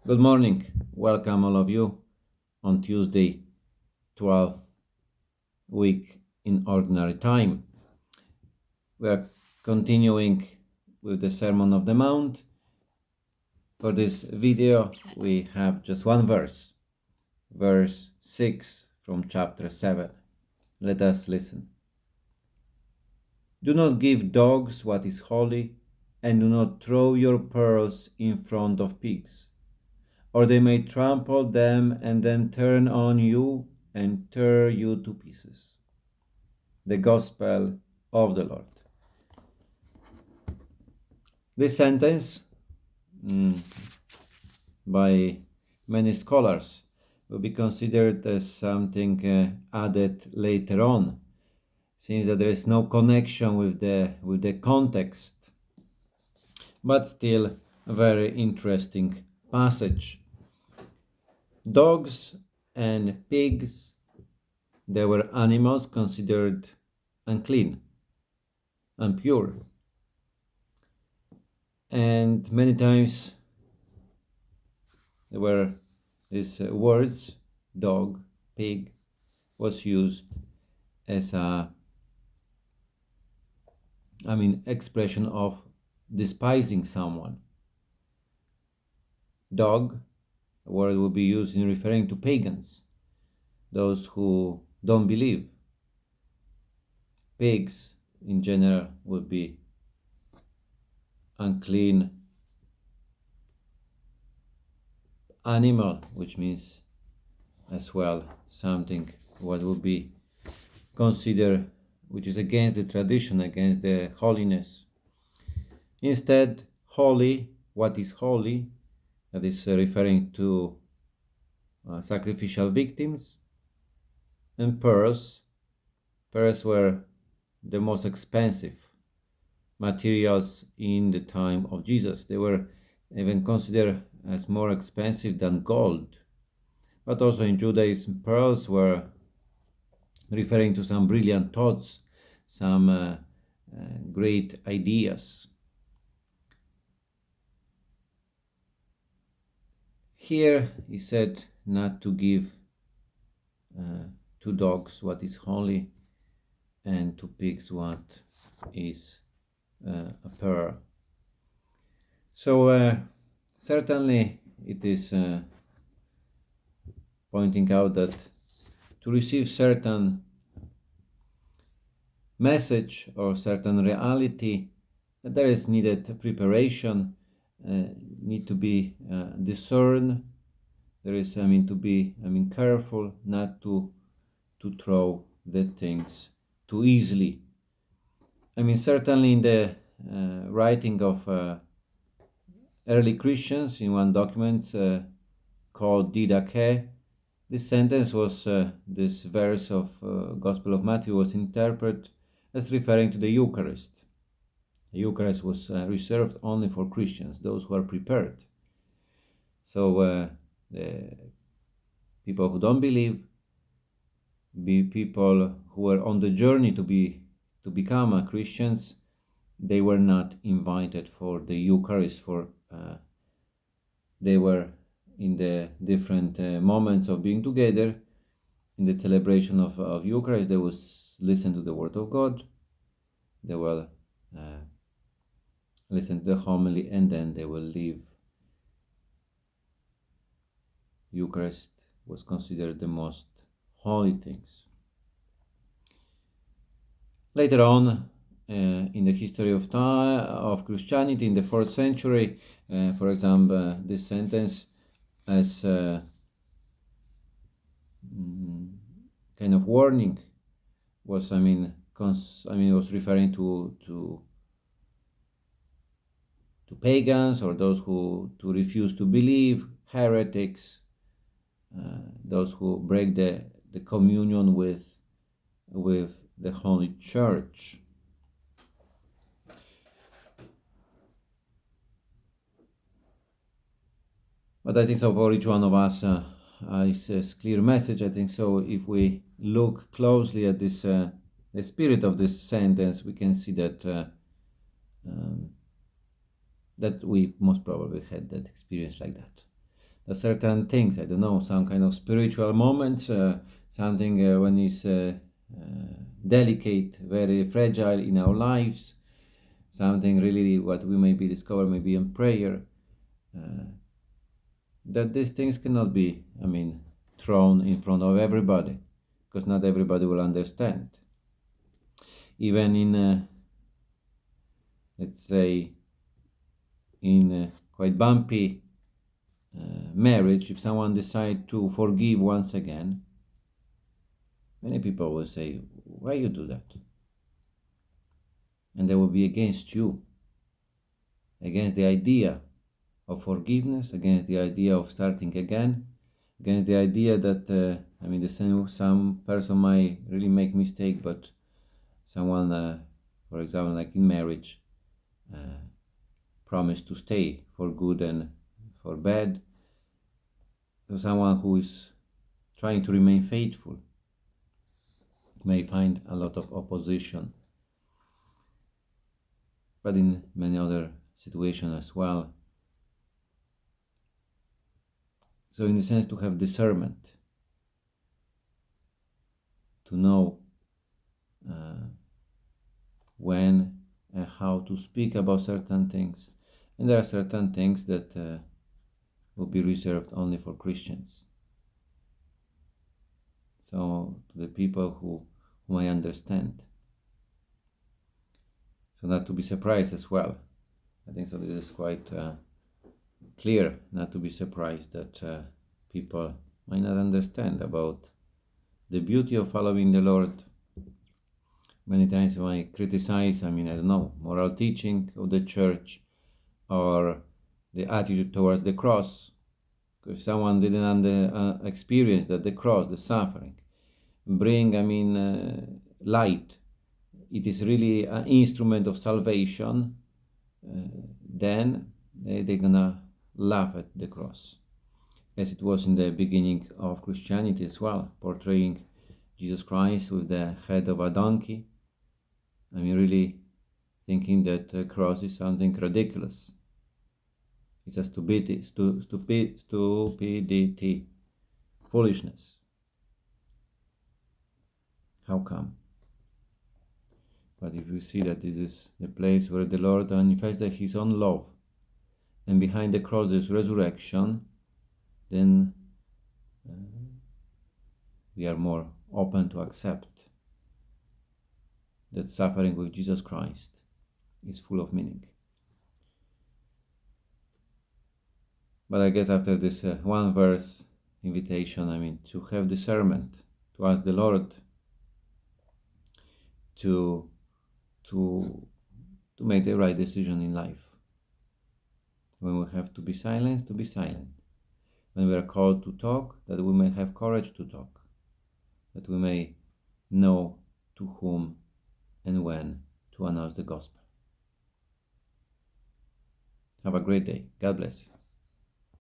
Good morning. Welcome all of you on Tuesday, 12th week in Ordinary Time. We are continuing with the Sermon of the Mount. For this video, we have just one verse 6 from chapter 7. Let us listen. Do not give dogs what is holy, and do not throw your pearls in front of pigs, or they may trample them and then turn on you and tear you to pieces. The Gospel of the Lord. This sentence, by many scholars, will be considered as something added later on, since that there is no connection with the context, but still a very interesting passage. Dogs and pigs, they were animals considered unclean, impure, and many times there were these words, dog, pig, was used as expression of despising someone. Dog, a word would be used in referring to pagans, those who don't believe. Pigs, in general, would be unclean animal, which means as well something what would be considered which is against the tradition, against the holiness. Instead, holy, what is holy, that is referring to sacrificial victims, and pearls. Pearls were the most expensive materials in the time of Jesus. They were even considered as more expensive than gold. But also in Judaism, pearls were referring to some brilliant thoughts, some great ideas. Here he said not to give to dogs what is holy, and to pigs what is a pearl. So certainly it is pointing out that to receive certain message or certain reality, there is needed preparation, need to be discerned. There is, to be, careful not to throw the things too easily. Certainly in the writing of early Christians, in one document called Didache, this sentence was, this verse of Gospel of Matthew was interpreted as referring to the Eucharist. The Eucharist was reserved only for Christians, those who are prepared. So the people who don't believe, be people who were on the journey to become Christians, they were not invited for the Eucharist. They were in the different moments of being together in the celebration of Eucharist. They will listen to the Word of God. They will listen to the homily, and then they will leave. Eucharist was considered the most holy things. Later on, in the history of time of Christianity, in the 4th century, for example, this sentence as kind of warning was, was referring to pagans, or those who refuse to believe, heretics, those who break the communion with the Holy Church. But I think so for each one of us, it's a clear message. I think so if we look closely at this, the spirit of this sentence, we can see that that we most probably had that experience like that. certain things, I don't know, some kind of spiritual moments, something when it's delicate, very fragile in our lives, something really what we maybe discover maybe in prayer, that these things cannot be, thrown in front of everybody, because not everybody will understand. Even in, let's say, in quite bumpy marriage, if someone decides to forgive once again, many people will say, why you do that? And they will be against you, against the idea of forgiveness, against the idea of starting again, against the idea that, some person might really make mistake, but someone, for example, like in marriage, promise to stay for good and for bad. So someone who is trying to remain faithful may find a lot of opposition, but in many other situations as well. So in the sense to have discernment, to know when and how to speak about certain things. And there are certain things that will be reserved only for Christians. So to the people who may understand. So not to be surprised as well. I think so this is quite clear, not to be surprised that people might not understand about the beauty of following the Lord. Many times when I criticize, moral teaching of the church or the attitude towards the cross, if someone didn't experience that the cross, the suffering, bring, light, it is really an instrument of salvation, then they're gonna laugh at the cross, as it was in the beginning of Christianity as well, portraying Jesus Christ with the head of a donkey. Really thinking that the cross is something ridiculous. It's a stupidity, foolishness. How come? But if you see that this is the place where the Lord manifested His own love, and behind the cross is resurrection, then we are more open to accept that suffering with Jesus Christ is full of meaning. But I guess after this one verse invitation, to have discernment, to ask the Lord to make the right decision in life. When we have to be silent, to be silent. When we are called to talk, that we may have courage to talk, that we may know to whom and when to announce the gospel. Have a great day. God bless you.